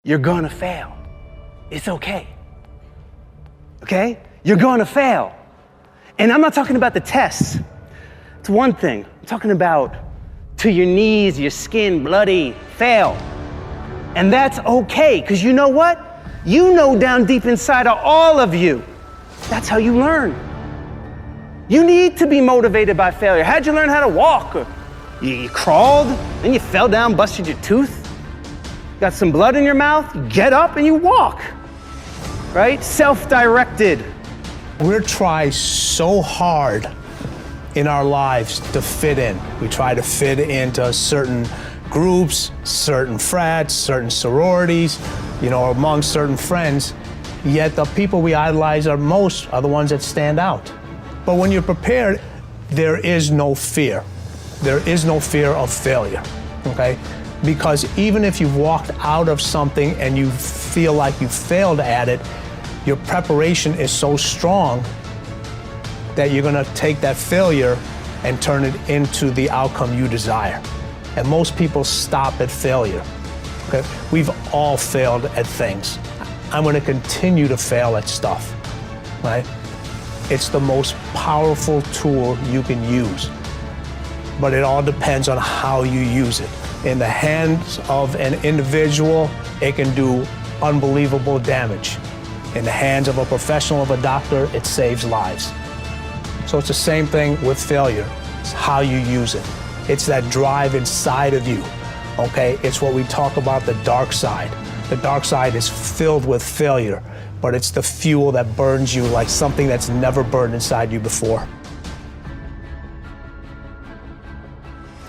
You're gonna fail. It's okay. Okay? You're gonna fail. And I'm not talking about the tests. It's one thing. I'm talking about to your knees, your skin, bloody, fail. And that's okay, because you know what? You know down deep inside of all of you, that's how you learn. You need to be motivated by failure. How'd you learn how to walk? You crawled, then you fell down, busted your tooth, got some blood in your mouth, you get up and you walk, right? Self-directed. We try so hard in our lives to fit in. We try to fit into certain groups, certain frats, certain sororities, among certain friends, yet the people we idolize are the ones that stand out. But when you're prepared, there is no fear. There is no fear of failure, okay? Because even if you've walked out of something and you feel like you failed at it, your preparation is so strong that you're gonna take that failure and turn it into the outcome you desire. And most people stop at failure, okay? We've all failed at things. I'm gonna continue to fail at stuff, right? It's the most powerful tool you can use, but it all depends on how you use it. In the hands of an individual, it can do unbelievable damage. In the hands of a professional, of a doctor, it saves lives. So it's the same thing with failure. It's how you use it. It's that drive inside of you, okay? It's what we talk about, the dark side. The dark side is filled with failure, but it's the fuel that burns you like something that's never burned inside you before.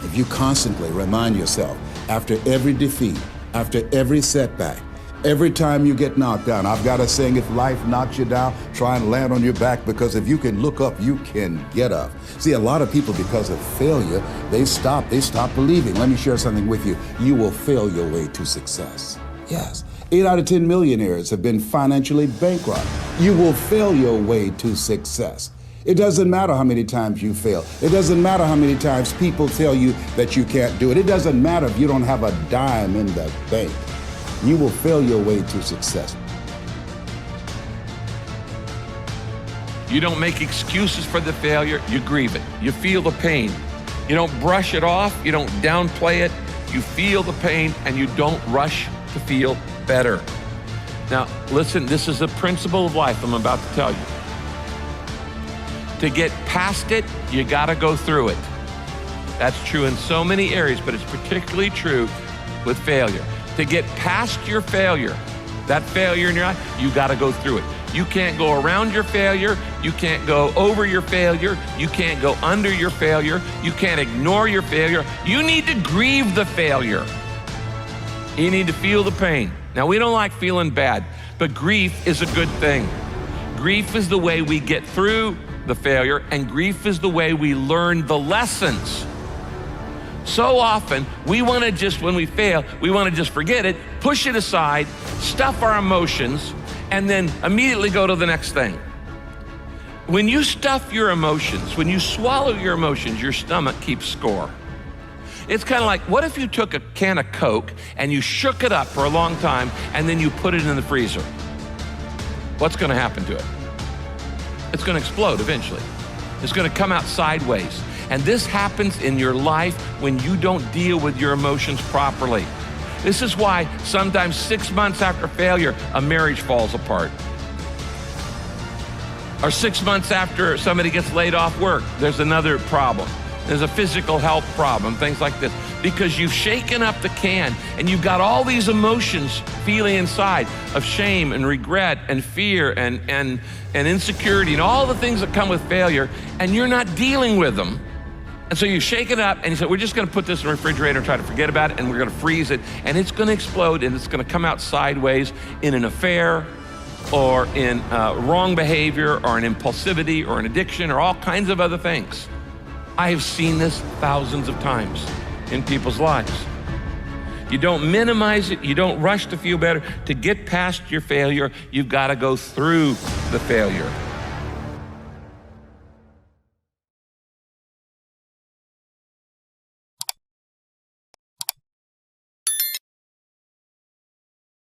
If you constantly remind yourself, after every defeat, after every setback, every time you get knocked down, I've got a saying, if life knocks you down, try and land on your back, because if you can look up, you can get up. See, a lot of people, because of failure, they stop believing. Let me share something with you. You will fail your way to success. Yes. 8 out of 10 millionaires have been financially bankrupt. You will fail your way to success. It doesn't matter how many times you fail. It doesn't matter how many times people tell you that you can't do it. It doesn't matter if you don't have a dime in the bank. You will fail your way to success. You don't make excuses for the failure, you grieve it. You feel the pain. You don't brush it off, you don't downplay it. You feel the pain and you don't rush to feel better. Now, listen, this is a principle of life I'm about to tell you. To get past it, you gotta go through it. That's true in so many areas, but it's particularly true with failure. To get past your failure, that failure in your life, you gotta go through it. You can't go around your failure, you can't go over your failure, you can't go under your failure, you can't ignore your failure. You need to grieve the failure. You need to feel the pain. Now, we don't like feeling bad, but grief is a good thing. Grief is the way we get through the failure, and grief is the way we learn the lessons. So often, we want to just, when we fail, we want to just forget it, push it aside, stuff our emotions, and then immediately go to the next thing. When you stuff your emotions, when you swallow your emotions, your stomach keeps score. It's kind of like, what if you took a can of Coke and you shook it up for a long time and then you put it in the freezer? What's going to happen to it? It's going to explode eventually. It's going to come out sideways. And this happens in your life when you don't deal with your emotions properly. This is why sometimes 6 months after failure, a marriage falls apart. Or 6 months after somebody gets laid off work, there's another problem. There's a physical health problem, things like this. Because you've shaken up the can and you've got all these emotions feeling inside of shame and regret and fear and insecurity and all the things that come with failure, and you're not dealing with them. And so you shake it up and you say, we're just gonna put this in the refrigerator and try to forget about it, and we're gonna freeze it, and it's gonna explode, and it's gonna come out sideways in an affair or in wrong behavior or an impulsivity or an addiction or all kinds of other things. I have seen this thousands of times in people's lives. You don't minimize it, you don't rush to feel better. To get past your failure, you've gotta go through the failure.